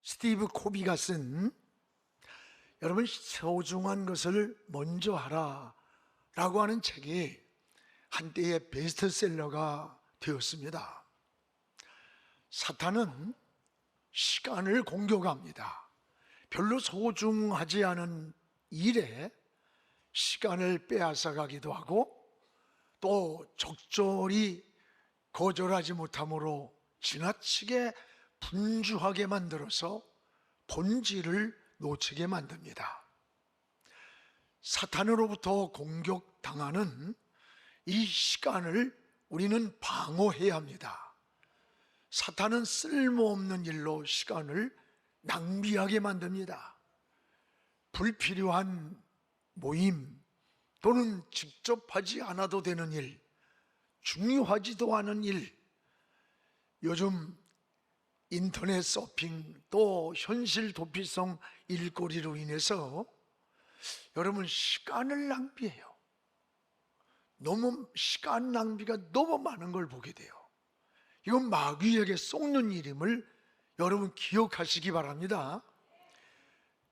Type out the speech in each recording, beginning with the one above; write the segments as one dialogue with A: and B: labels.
A: 스티브 코비가 쓴 여러분 소중한 것을 먼저 하라 라고 하는 책이 한때의 베스트셀러가 되었습니다. 사탄은 시간을 공격합니다. 별로 소중하지 않은 일에 시간을 빼앗아 가기도 하고 또 적절히 거절하지 못함으로 지나치게 분주하게 만들어서 본질을 놓치게 만듭니다. 사탄으로부터 공격당하는 이 시간을 우리는 방어해야 합니다. 사탄은 쓸모없는 일로 시간을 낭비하게 만듭니다. 불필요한 모임 또는 직접 하지 않아도 되는 일, 중요하지도 않은 일, 요즘 인터넷 서핑 또 현실 도피성 일거리로 인해서 여러분 시간을 낭비해요. 너무 시간 낭비가 너무 많은 걸 보게 돼요. 이건 마귀에게 속는 일임을 여러분 기억하시기 바랍니다.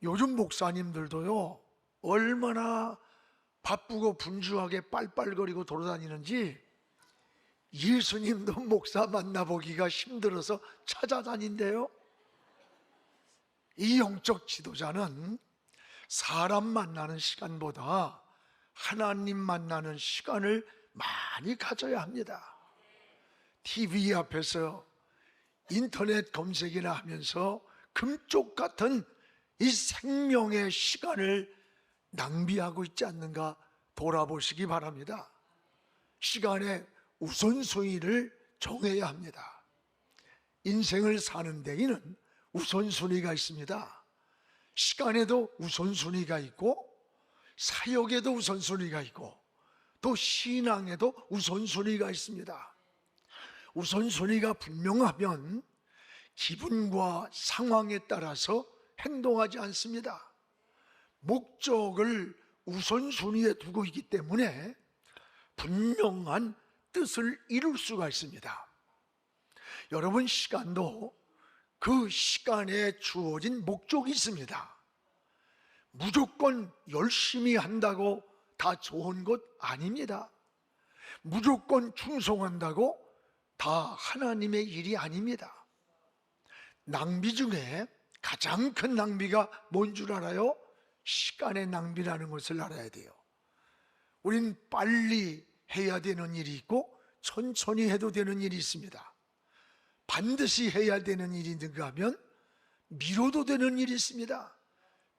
A: 요즘 목사님들도요 얼마나 바쁘고 분주하게 빨빨거리고 돌아다니는지 예수님도 목사 만나보기가 힘들어서 찾아다닌대요. 이 영적 지도자는 사람 만나는 시간보다 하나님 만나는 시간을 많이 가져야 합니다. TV 앞에서 인터넷 검색이나 하면서 금쪽 같은 이 생명의 시간을 낭비하고 있지 않는가 돌아보시기 바랍니다. 시간의 우선순위를 정해야 합니다. 인생을 사는 데에는 우선순위가 있습니다. 시간에도 우선순위가 있고 사역에도 우선순위가 있고 또 신앙에도 우선순위가 있습니다. 우선순위가 분명하면 기분과 상황에 따라서 행동하지 않습니다. 목적을 우선순위에 두고 있기 때문에 분명한 뜻을 이룰 수가 있습니다. 여러분 시간도 그 시간에 주어진 목적이 있습니다. 무조건 열심히 한다고 다 좋은 것 아닙니다. 무조건 충성한다고 다 하나님의 일이 아닙니다. 낭비 중에 가장 큰 낭비가 뭔 줄 알아요? 시간의 낭비라는 것을 알아야 돼요. 우린 빨리 해야 되는 일이 있고 천천히 해도 되는 일이 있습니다. 반드시 해야 되는 일이 있는가 하면 미뤄도 되는 일이 있습니다.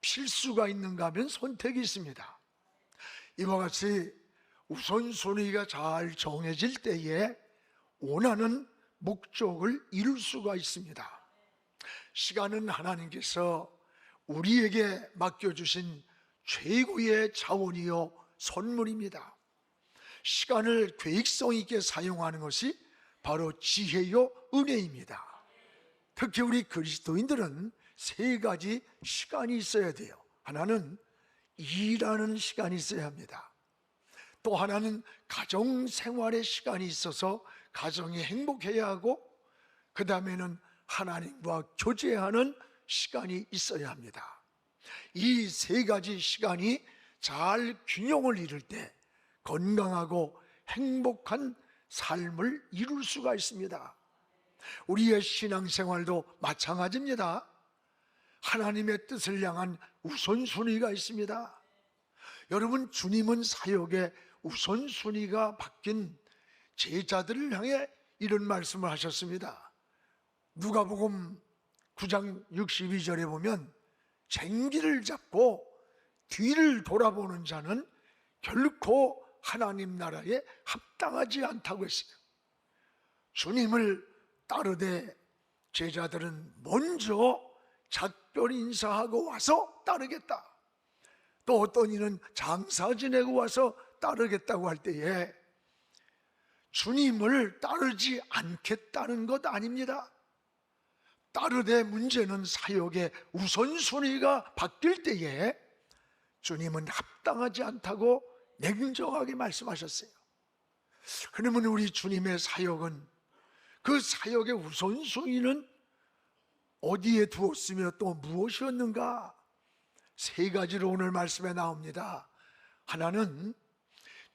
A: 필수가 있는가 하면 선택이 있습니다. 이와 같이 우선순위가 잘 정해질 때에 원하는 목적을 이룰 수가 있습니다. 시간은 하나님께서 우리에게 맡겨주신 최고의 자원이요 선물입니다. 시간을 계획성 있게 사용하는 것이 바로 지혜요 은혜입니다. 특히 우리 그리스도인들은 세 가지 시간이 있어야 돼요. 하나는 일하는 시간이 있어야 합니다. 또 하나는 가정생활의 시간이 있어서 가정이 행복해야 하고, 그 다음에는 하나님과 교제하는 시간이 있어야 합니다. 이 세 가지 시간이 잘 균형을 이룰 때 건강하고 행복한 삶을 이룰 수가 있습니다. 우리의 신앙생활도 마찬가지입니다. 하나님의 뜻을 향한 우선순위가 있습니다. 여러분, 주님은 사역의 우선순위가 바뀐 제자들을 향해 이런 말씀을 하셨습니다. 누가복음 9장 62절에 보면 쟁기를 잡고 뒤를 돌아보는 자는 결코 하나님 나라에 합당하지 않다고 했어요. 주님을 따르되 제자들은 먼저 작별 인사하고 와서 따르겠다. 또 어떤 이는 장사 지내고 와서 따르겠다고 할 때에 주님을 따르지 않겠다는 것 아닙니다. 따르되 문제는 사역의 우선순위가 바뀔 때에 주님은 합당하지 않다고 냉정하게 말씀하셨어요. 그러면 우리 주님의 사역은, 그 사역의 우선순위는 어디에 두었으며 또 무엇이었는가? 세 가지로 오늘 말씀에 나옵니다. 하나는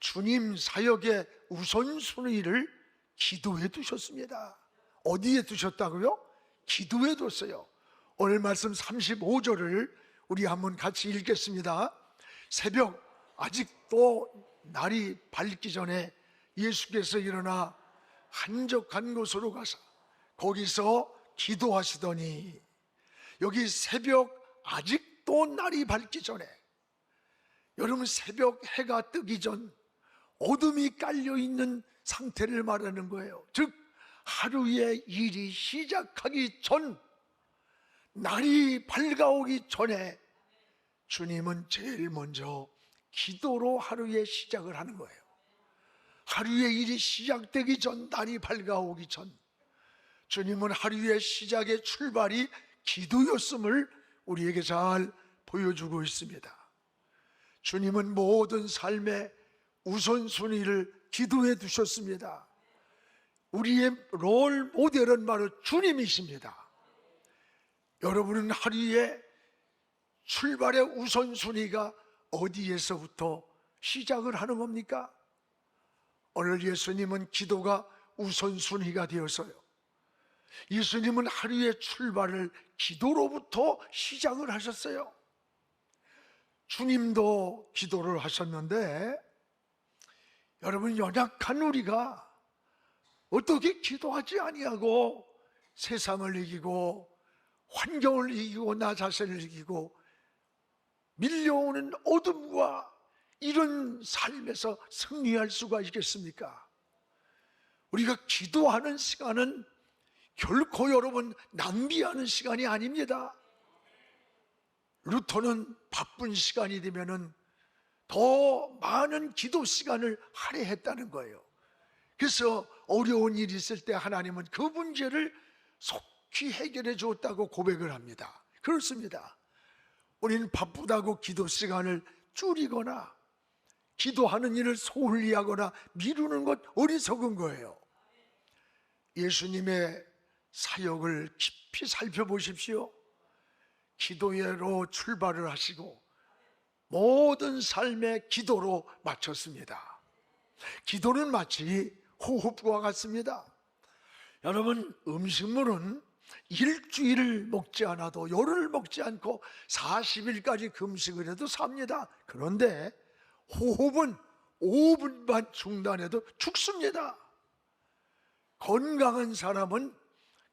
A: 주님 사역의 우선순위를 기도에 두셨습니다. 어디에 두셨다고요? 기도에 뒀어요. 오늘 말씀 35절을 우리 한번 같이 읽겠습니다. 새벽 아직도 날이 밝기 전에 예수께서 일어나 한적한 곳으로 가서 거기서 기도하시더니, 여기 새벽 아직도 날이 밝기 전에, 여러분 새벽 해가 뜨기 전 어둠이 깔려있는 상태를 말하는 거예요. 즉 하루의 일이 시작하기 전, 날이 밝아오기 전에 주님은 제일 먼저 기도로 하루의 시작을 하는 거예요. 하루의 일이 시작되기 전, 날이 밝아오기 전 주님은 하루의 시작의 출발이 기도였음을 우리에게 잘 보여주고 있습니다. 주님은 모든 삶의 우선순위를 기도해 두셨습니다. 우리의 롤 모델은 바로 주님이십니다. 여러분은 하루의 출발의 우선순위가 어디에서부터 시작을 하는 겁니까? 오늘 예수님은 기도가 우선순위가 되어서요, 예수님은 하루의 출발을 기도로부터 시작을 하셨어요. 주님도 기도를 하셨는데, 여러분 연약한 우리가 어떻게 기도하지 아니하고 세상을 이기고 환경을 이기고 나 자신을 이기고 밀려오는 어둠과 이런 삶에서 승리할 수가 있겠습니까? 우리가 기도하는 시간은 결코 여러분 낭비하는 시간이 아닙니다. 루터는 바쁜 시간이 되면은 더 많은 기도 시간을 할애했다는 거예요. 그래서 어려운 일이 있을 때 하나님은 그 문제를 속히 해결해 주었다고 고백을 합니다. 그렇습니다. 우리는 바쁘다고 기도 시간을 줄이거나 기도하는 일을 소홀히 하거나 미루는 것 어리석은 거예요. 예수님의 사역을 깊이 살펴보십시오. 기도로 출발을 하시고 모든 삶의 기도로 마쳤습니다. 기도는 마치 호흡과 같습니다. 여러분, 음식물은 일주일을 먹지 않아도, 열흘을 먹지 않고 40일까지 금식을 해도 삽니다. 그런데 호흡은 5분만 중단해도 죽습니다. 건강한 사람은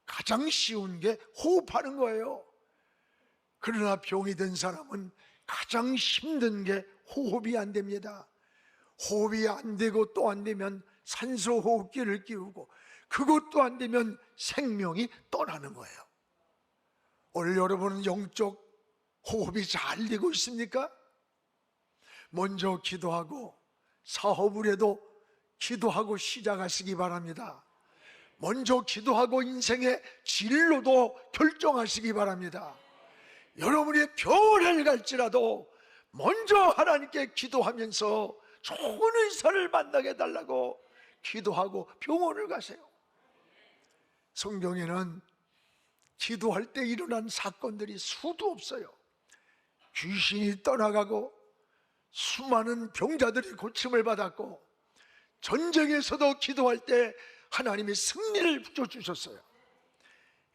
A: 가장 쉬운 게 호흡하는 거예요. 그러나 병이 든 사람은 가장 힘든 게 호흡이 안 됩니다. 호흡이 안 되고 또 안 되면 산소 호흡기를 끼우고, 그것도 안 되면 생명이 떠나는 거예요. 오늘 여러분은 영적 호흡이 잘 되고 있습니까? 먼저 기도하고, 사업을 해도 기도하고 시작하시기 바랍니다. 먼저 기도하고 인생의 진로도 결정하시기 바랍니다. 여러분이 병원을 갈지라도 먼저 하나님께 기도하면서 좋은 의사를 만나게 해달라고 기도하고 병원을 가세요. 성경에는 기도할 때 일어난 사건들이 수도 없어요. 귀신이 떠나가고 수많은 병자들이 고침을 받았고, 전쟁에서도 기도할 때 하나님이 승리를 붙여주셨어요.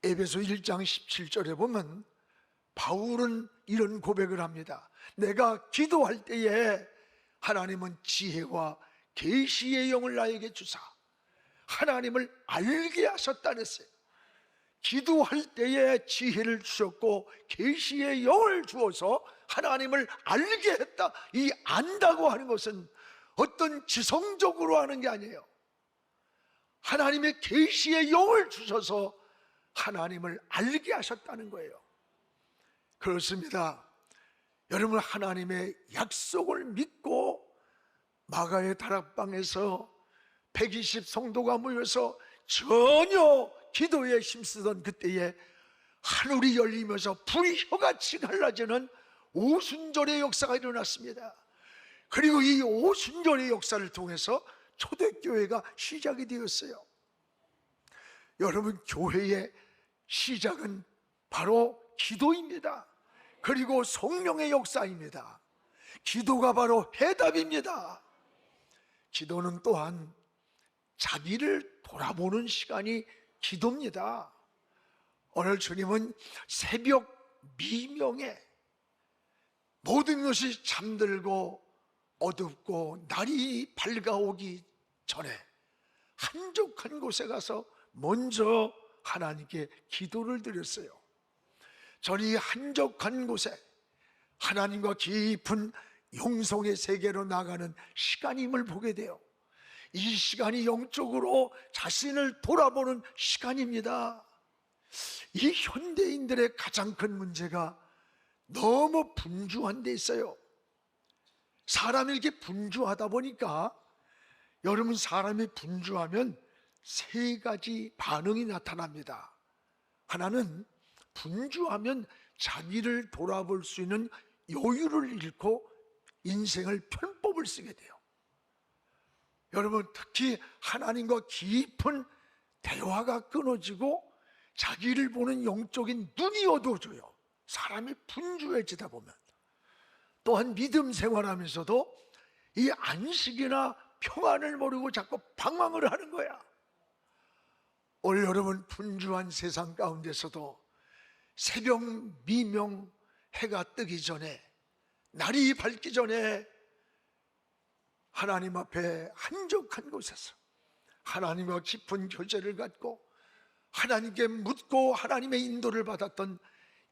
A: 에베소 1장 17절에 보면 바울은 이런 고백을 합니다. 내가 기도할 때에 하나님은 지혜와 계시의 영을 나에게 주사 하나님을 알게 하셨다 그랬어요. 기도할 때에 지혜를 주셨고 계시의 영을 주어서 하나님을 알게 했다. 이 안다고 하는 것은 어떤 지성적으로 하는 게 아니에요. 하나님의 계시의 영을 주셔서 하나님을 알게 하셨다는 거예요. 그렇습니다. 여러분, 하나님의 약속을 믿고 마가의 다락방에서 120 성도가 모여서 전혀 기도에 힘쓰던 그때에 하늘이 열리면서 불이 혀같이 갈라지는 오순절의 역사가 일어났습니다. 그리고 이 오순절의 역사를 통해서 초대교회가 시작이 되었어요. 여러분, 교회의 시작은 바로 기도입니다. 그리고 성령의 역사입니다. 기도가 바로 해답입니다. 기도는 또한 자기를 돌아보는 시간이 기도입니다. 오늘 주님은 새벽 미명에 모든 것이 잠들고 어둡고 날이 밝아오기 전에 한적한 곳에 가서 먼저 하나님께 기도를 드렸어요. 저는 이 한적한 곳에 하나님과 깊은 영성의 세계로 나가는 시간임을 보게 돼요. 이 시간이 영적으로 자신을 돌아보는 시간입니다. 이 현대인들의 가장 큰 문제가 너무 분주한 데 있어요. 사람이 이렇게 분주하다 보니까, 여러분, 사람이 분주하면 세 가지 반응이 나타납니다. 하나는 분주하면 자기를 돌아볼 수 있는 여유를 잃고 인생을 편법을 쓰게 돼요. 여러분, 특히 하나님과 깊은 대화가 끊어지고 자기를 보는 영적인 눈이 어두워져요. 사람이 분주해지다 보면. 또한 믿음 생활하면서도 이 안식이나 평안을 모르고 자꾸 방황을 하는 거야. 오늘 여러분, 분주한 세상 가운데서도 새벽 미명 해가 뜨기 전에, 날이 밝기 전에 하나님 앞에 한적한 곳에서 하나님과 깊은 교제를 갖고 하나님께 묻고 하나님의 인도를 받았던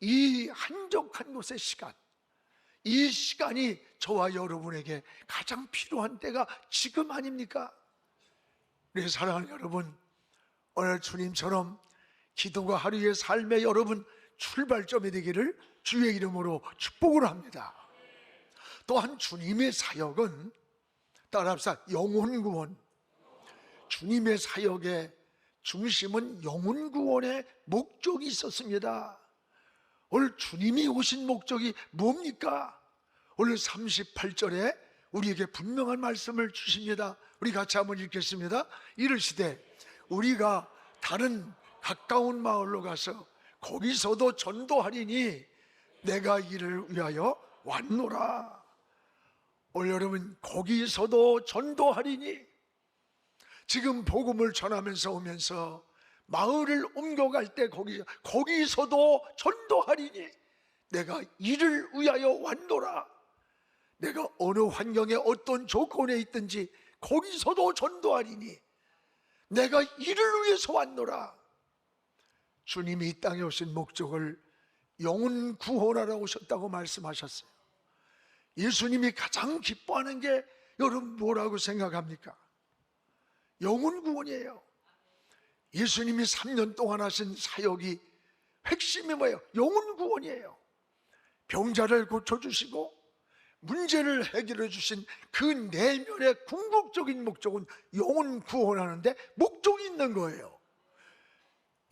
A: 이 한적한 곳의 시간, 이 시간이 저와 여러분에게 가장 필요한 때가 지금 아닙니까? 네, 사랑하는 여러분, 오늘 주님처럼 기도가 하루의 삶의 여러분 출발점이 되기를 주의 이름으로 축복을 합니다. 또한 주님의 사역은, 따라합시다, 영혼구원. 주님의 사역의 중심은 영혼구원의 목적이 있었습니다. 오늘 주님이 오신 목적이 뭡니까? 오늘 38절에 우리에게 분명한 말씀을 주십니다. 우리 같이 한번 읽겠습니다. 이르시되 우리가 다른 가까운 마을로 가서 거기서도 전도하리니 내가 이를 위하여 왔노라. 오늘 여러분, 거기서도 전도하리니, 지금 복음을 전하면서 오면서 마을을 옮겨갈 때 거기서도 전도하리니 내가 이를 위하여 왔노라. 내가 어느 환경에 어떤 조건에 있든지 거기서도 전도하리니 내가 이를 위해서 왔노라. 주님이 이 땅에 오신 목적을 영혼 구원하러 오셨다고 말씀하셨어요. 예수님이 가장 기뻐하는 게 여러분 뭐라고 생각합니까? 영혼 구원이에요. 예수님이 3년 동안 하신 사역이 핵심이 뭐예요? 영혼 구원이에요. 병자를 고쳐주시고 문제를 해결해 주신 그 내면의 궁극적인 목적은 영혼 구원하는데 목적이 있는 거예요.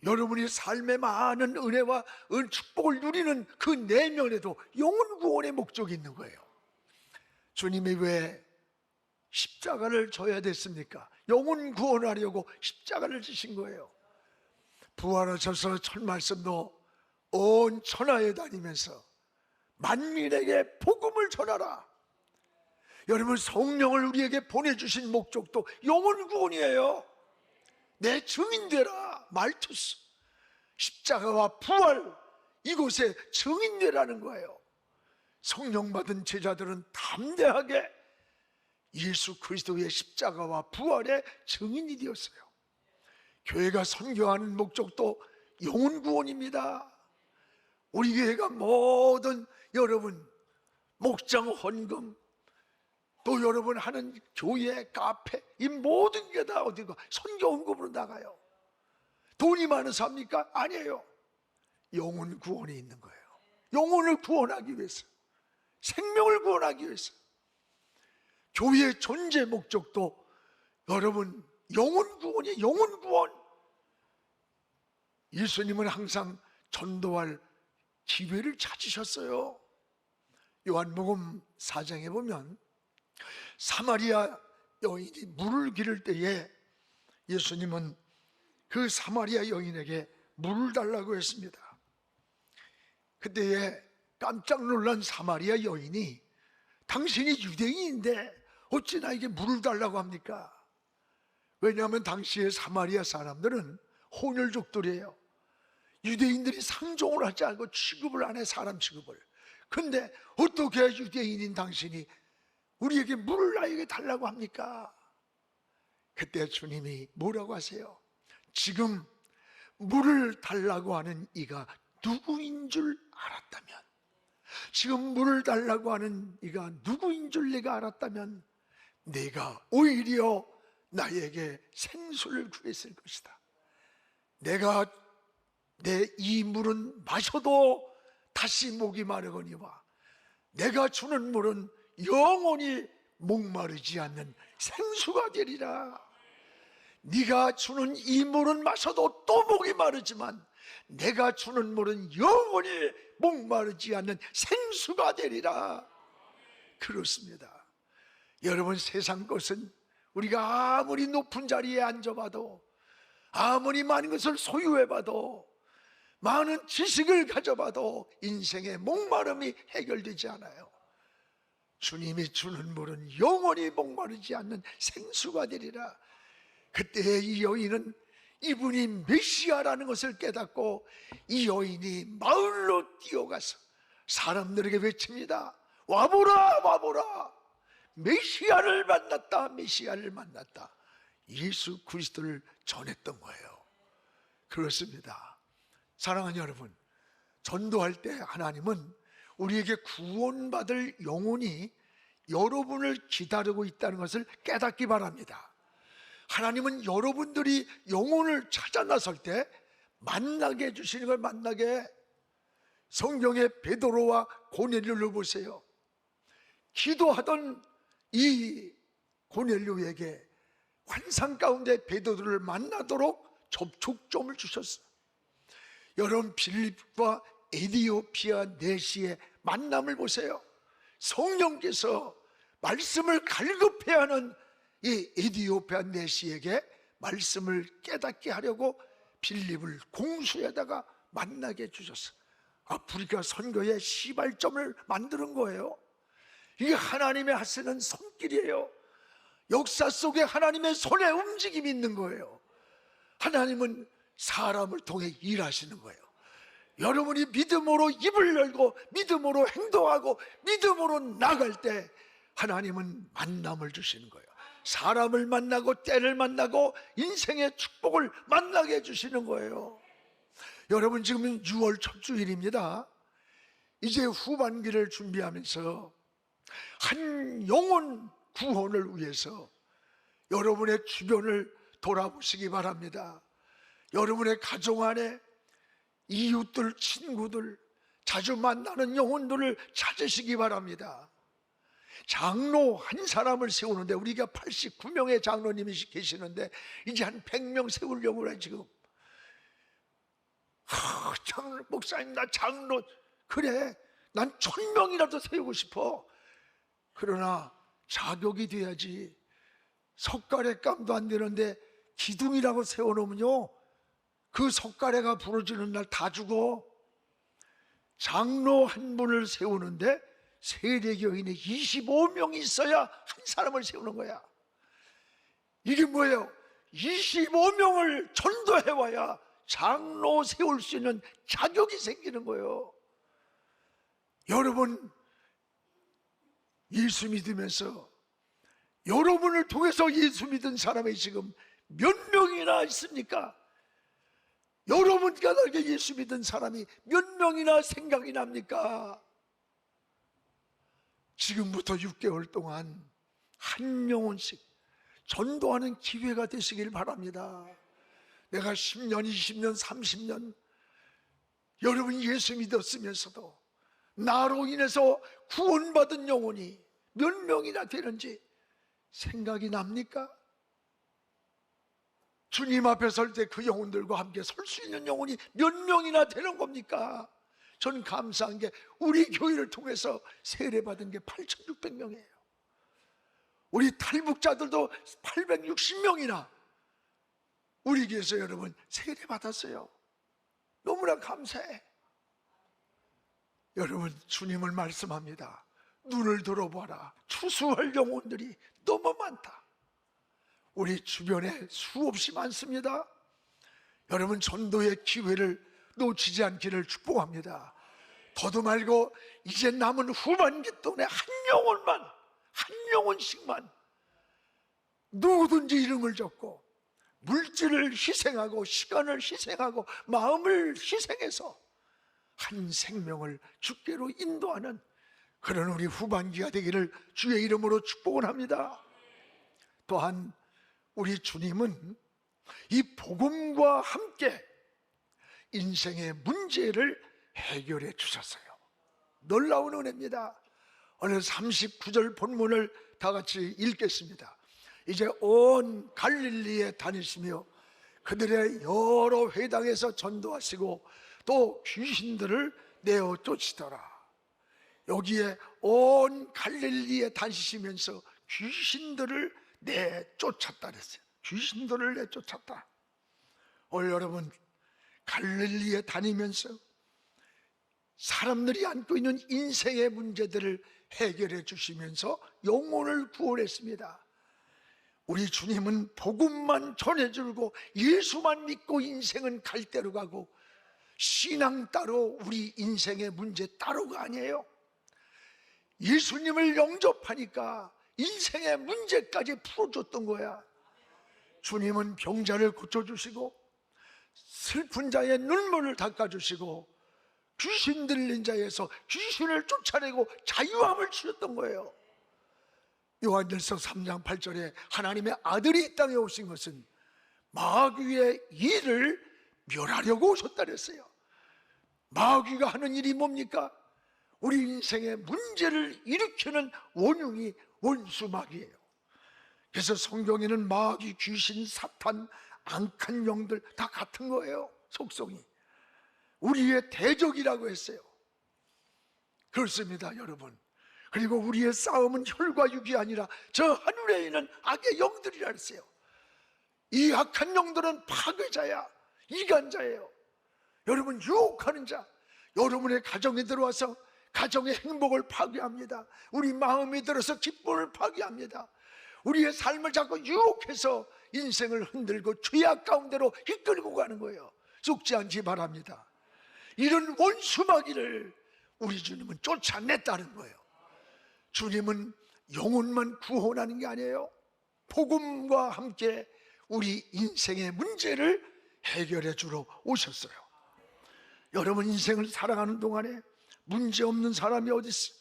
A: 여러분이 삶의 많은 은혜와 축복을 누리는 그 내면에도 영혼 구원의 목적이 있는 거예요. 주님이 왜 십자가를 져야 됐습니까? 영혼 구원하려고 십자가를 지신 거예요. 부활하셔서 첫 말씀도 온 천하에 다니면서 만민에게 복음을 전하라. 여러분, 성령을 우리에게 보내주신 목적도 영혼 구원이에요. 내 증인 되라. 말투스, 십자가와 부활, 이곳에 증인 되라는 거예요. 성령 받은 제자들은 담대하게 예수 그리스도의 십자가와 부활의 증인이 되었어요. 교회가 선교하는 목적도 영혼 구원입니다. 우리 교회가 모든 여러분 목장 헌금, 또 여러분 하는 교회, 카페, 이 모든 게 다 어디가 선교 헌금으로 나가요. 돈이 많아서 합니까? 아니에요. 영혼 구원이 있는 거예요. 영혼을 구원하기 위해서, 생명을 구원하기 위해서. 교회의 존재 목적도 여러분 영혼 구원이에요. 영혼 구원. 예수님은 항상 전도할 기회를 찾으셨어요. 요한복음 4장에 보면 사마리아 여인이 물을 기를 때에 예수님은 그 사마리아 여인에게 물을 달라고 했습니다. 그때에 깜짝 놀란 사마리아 여인이 당신이 유대인인데 어찌 나에게 물을 달라고 합니까? 왜냐하면 당시의 사마리아 사람들은 혼혈족들이에요. 유대인들이 상종을 하지 않고 취급을 안 해, 사람 취급을. 근데 어떻게 유대인인 당신이 우리에게 물을 나에게 달라고 합니까? 그때 주님이 뭐라고 하세요? 지금 물을 달라고 하는 이가 누구인 줄 알았다면, 지금 물을 달라고 하는 이가 누구인 줄 내가 알았다면 내가 오히려 나에게 생수를 구했을 것이다. 내가 내 이 물은 마셔도 다시 목이 마르거니와 내가 주는 물은 영원히 목마르지 않는 생수가 되리라. 네가 주는 이 물은 마셔도 또 목이 마르지만 내가 주는 물은 영원히 목마르지 않는 생수가 되리라. 그렇습니다. 여러분, 세상 것은 우리가 아무리 높은 자리에 앉아봐도, 아무리 많은 것을 소유해봐도, 많은 지식을 가져봐도 인생의 목마름이 해결되지 않아요. 주님이 주는 물은 영원히 목마르지 않는 생수가 되리라. 그때 이 여인은 이분이 메시아라는 것을 깨닫고 이 여인이 마을로 뛰어가서 사람들에게 외칩니다. 와보라, 와보라. 메시아를 만났다, 메시아를 만났다. 예수 그리스도를 전했던 거예요. 그렇습니다. 사랑하는 여러분, 전도할 때 하나님은 우리에게 구원받을 영혼이 여러분을 기다리고 있다는 것을 깨닫기 바랍니다. 하나님은 여러분들이 영혼을 찾아 나설 때 만나게 해주시는 걸 만나게. 성경의 베드로와 고넬료를 보세요. 기도하던 이 고넬료에게 환상 가운데 베드로를 만나도록 접촉점을 주셨어요. 여러분, 빌립과 에디오피아 내시의 만남을 보세요. 성령께서 말씀을 갈급해야 하는 이 에디오피아 내시에게 말씀을 깨닫게 하려고 빌립을 공수에다가 만나게 해주셨어요. 아프리카 선교의 시발점을 만드는 거예요. 이게 하나님의 하시는 손길이에요. 역사 속에 하나님의 손의 움직임이 있는 거예요. 하나님은 사람을 통해 일하시는 거예요. 여러분이 믿음으로 입을 열고 믿음으로 행동하고 믿음으로 나갈 때 하나님은 만남을 주시는 거예요. 사람을 만나고 때를 만나고 인생의 축복을 만나게 해주시는 거예요. 여러분, 지금 6월 첫 주일입니다. 이제 후반기를 준비하면서 한 영혼 구원을 위해서 여러분의 주변을 돌아보시기 바랍니다. 여러분의 가정 안에 이웃들, 친구들, 자주 만나는 영혼들을 찾으시기 바랍니다. 장로 한 사람을 세우는데, 우리가 89명의 장로님이 계시는데 이제 한 100명 세우려고 해 지금. 장로, 목사님 나 장로, 그래, 난 1000명이라도 세우고 싶어. 그러나 자격이 돼야지. 석가래감도 안 되는데 기둥이라고 세워놓으면요, 그 석가래가 부러지는 날 다 죽어. 장로 한 분을 세우는데 세례교인이 25명이 있어야 한 사람을 세우는 거야. 이게 뭐예요? 25명을 전도해와야 장로 세울 수 있는 자격이 생기는 거예요. 여러분, 예수 믿으면서 여러분을 통해서 예수 믿은 사람이 지금 몇 명이나 있습니까? 여러분과 나에게 예수 믿은 사람이 몇 명이나 생각이 납니까? 지금부터 6개월 동안 한 영혼씩 전도하는 기회가 되시길 바랍니다. 내가 10년, 20년, 30년 여러분이 예수 믿었으면서도 나로 인해서 구원받은 영혼이 몇 명이나 되는지 생각이 납니까? 주님 앞에 설 때 그 영혼들과 함께 설 수 있는 영혼이 몇 명이나 되는 겁니까? 전 감사한 게 우리 교회를 통해서 세례받은 게 8,600명이에요. 우리 탈북자들도 860명이나 우리 교회에서 여러분 세례받았어요. 너무나 감사해. 여러분, 주님을 말씀합니다. 눈을 들어봐라. 추수할 영혼들이 너무 많다. 우리 주변에 수없이 많습니다. 여러분, 전도의 기회를 놓치지 않기를 축복합니다. 더도 말고 이제 남은 후반기 동안에 한 영혼만, 한 영혼씩만 누구든지 이름을 적고 물질을 희생하고 시간을 희생하고 마음을 희생해서 한 생명을 주께로 인도하는 그런 우리 후반기가 되기를 주의 이름으로 축복을 합니다. 또한 우리 주님은 이 복음과 함께 인생의 문제를 해결해 주셨어요. 놀라운 은혜입니다. 오늘 39절 본문을 다 같이 읽겠습니다. 이제 온 갈릴리에 다니시며 그들의 여러 회당에서 전도하시고 또 귀신들을 내어 쫓으더라. 여기에 온 갈릴리에 다니시면서 귀신들을 내쫓았다 그랬어요. 귀신들을 내쫓았다. 오늘 여러분, 갈릴리에 다니면서 사람들이 안고 있는 인생의 문제들을 해결해 주시면서 영혼을 구원했습니다. 우리 주님은 복음만 전해주고 예수만 믿고 인생은 갈대로 가고 신앙 따로 우리 인생의 문제 따로가 아니에요. 예수님을 영접하니까 인생의 문제까지 풀어줬던 거야. 주님은 병자를 고쳐주시고 슬픈 자의 눈물을 닦아주시고 귀신 들린 자에서 귀신을 쫓아내고 자유함을 주셨던 거예요. 요한일서 3장 8절에 하나님의 아들이 이 땅에 오신 것은 마귀의 일을 멸하려고 오셨다 그랬어요. 마귀가 하는 일이 뭡니까? 우리 인생의 문제를 일으키는 원흉이 원수 마귀예요. 그래서 성경에는 마귀, 귀신, 사탄, 악한 영들 다 같은 거예요. 속성이 우리의 대적이라고 했어요. 그렇습니다, 여러분. 그리고 우리의 싸움은 혈과 육이 아니라 저 하늘에 있는 악의 영들이라 했어요. 이 악한 영들은 파괴자야, 이간자예요. 여러분, 유혹하는 자, 여러분의 가정에 들어와서 가정의 행복을 파괴합니다. 우리 마음에 들어서 기쁨을 파괴합니다. 우리의 삶을 자꾸 유혹해서 인생을 흔들고 죄악 가운데로 이끌고 가는 거예요. 속지 않기 바랍니다. 이런 원수마귀를 우리 주님은 쫓아냈다는 거예요. 주님은 영혼만 구원하는 게 아니에요. 복음과 함께 우리 인생의 문제를 해결해 주러 오셨어요. 여러분, 인생을 살아가는 동안에 문제 없는 사람이 어디 있어요?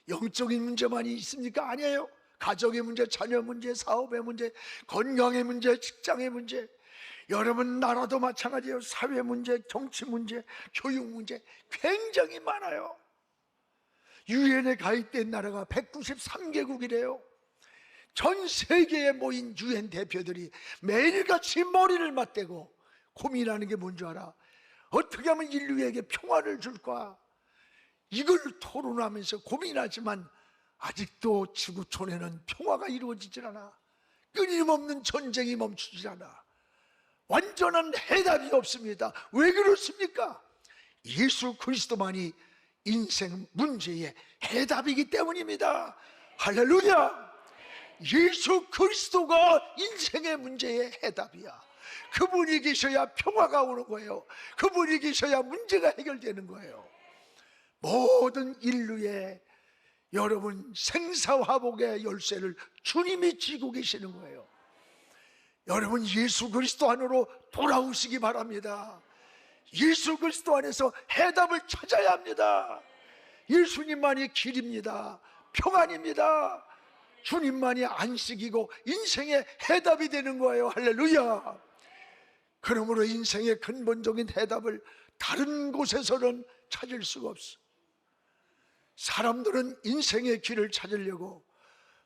A: 영적인 문제만이 있습니까? 아니에요. 가정의 문제, 자녀 문제, 사업의 문제, 건강의 문제, 직장의 문제, 여러분 나라도 마찬가지예요. 사회 문제, 정치 문제, 교육 문제 굉장히 많아요. 유엔에 가입된 나라가 193개국이래요. 전 세계에 모인 유엔 대표들이 매일같이 머리를 맞대고 고민하는 게 뭔 줄 알아? 어떻게 하면 인류에게 평화를 줄까? 이걸 토론하면서 고민하지만 아직도 지구촌에는 평화가 이루어지질 않아. 끊임없는 전쟁이 멈추지 않아. 완전한 해답이 없습니다. 왜 그렇습니까? 예수 그리스도만이 인생 문제의 해답이기 때문입니다. 할렐루야! 예수 그리스도가 인생의 문제의 해답이야. 그분이 계셔야 평화가 오는 거예요. 그분이 계셔야 문제가 해결되는 거예요. 모든 인류의 여러분 생사화복의 열쇠를 주님이 쥐고 계시는 거예요. 여러분, 예수 그리스도 안으로 돌아오시기 바랍니다. 예수 그리스도 안에서 해답을 찾아야 합니다. 예수님만이 길입니다. 평안입니다. 주님만이 안식이고 인생의 해답이 되는 거예요. 할렐루야. 그러므로 인생의 근본적인 해답을 다른 곳에서는 찾을 수가 없어. 사람들은 인생의 길을 찾으려고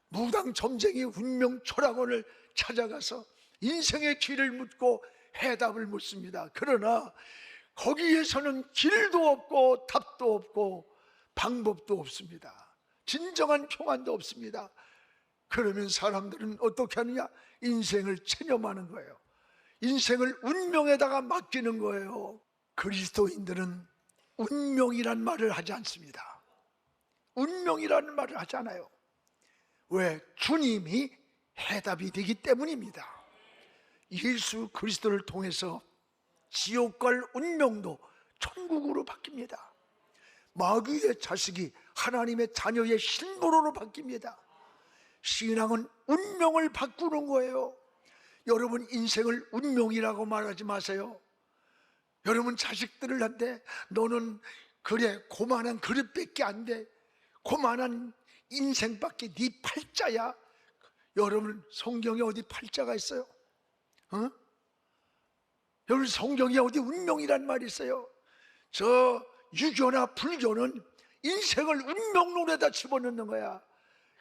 A: 무당 점쟁이 운명 철학원을 찾아가서 인생의 길을 묻고 해답을 묻습니다. 그러나 거기에서는 길도 없고 답도 없고 방법도 없습니다. 진정한 평안도 없습니다. 그러면 사람들은 어떻게 하느냐? 인생을 체념하는 거예요. 인생을 운명에다가 맡기는 거예요. 그리스도인들은 운명이란 말을 하지 않습니다. 운명이라는 말을 하지 않아요. 왜? 주님이 해답이 되기 때문입니다. 예수 그리스도를 통해서 지옥 갈 운명도 천국으로 바뀝니다. 마귀의 자식이 하나님의 자녀의 신분으로 바뀝니다. 신앙은 운명을 바꾸는 거예요. 여러분 인생을 운명이라고 말하지 마세요. 여러분 자식들을 한테 너는 그래 고만한 그릇밖에 안 돼, 고만한 인생밖에 네 팔자야. 여러분 성경에 어디 팔자가 있어요? 여러분 성경에 어디 운명이란 말이 있어요? 저 유교나 불교는 인생을 운명론에다 집어넣는 거야.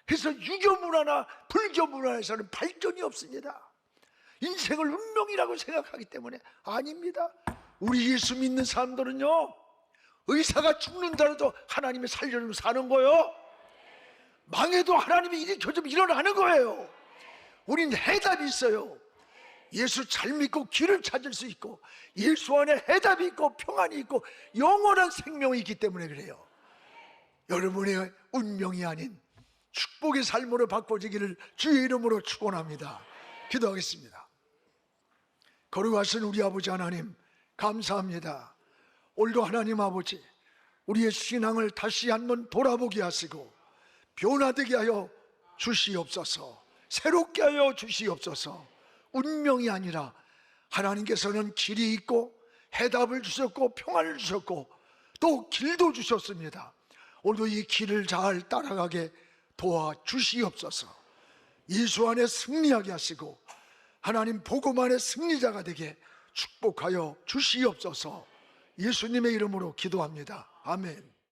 A: 그래서 유교 문화나 불교 문화에서는 발전이 없습니다. 인생을 운명이라고 생각하기 때문에. 아닙니다. 우리 예수 믿는 사람들은요, 의사가 죽는다라도 하나님이 살려주면 사는 거예요. 망해도 하나님이 일으켜주면 일어나는 거예요. 우린 해답이 있어요. 예수 잘 믿고 길을 찾을 수 있고, 예수 안에 해답이 있고 평안이 있고 영원한 생명이 있기 때문에 그래요. 여러분의 운명이 아닌 축복의 삶으로 바꿔지기를 주의 이름으로 축원합니다. 기도하겠습니다. 거룩하신 우리 아버지 하나님, 감사합니다. 오늘도 하나님 아버지, 우리의 신앙을 다시 한번 돌아보게 하시고 변화되게 하여 주시옵소서. 새롭게 하여 주시옵소서. 운명이 아니라 하나님께서는 길이 있고 해답을 주셨고 평안을 주셨고 또 길도 주셨습니다. 오늘도 이 길을 잘 따라가게 도와주시옵소서. 예수 안에 승리하게 하시고 하나님 복음 안에 승리자가 되게 축복하여 주시옵소서. 예수님의 이름으로 기도합니다. 아멘.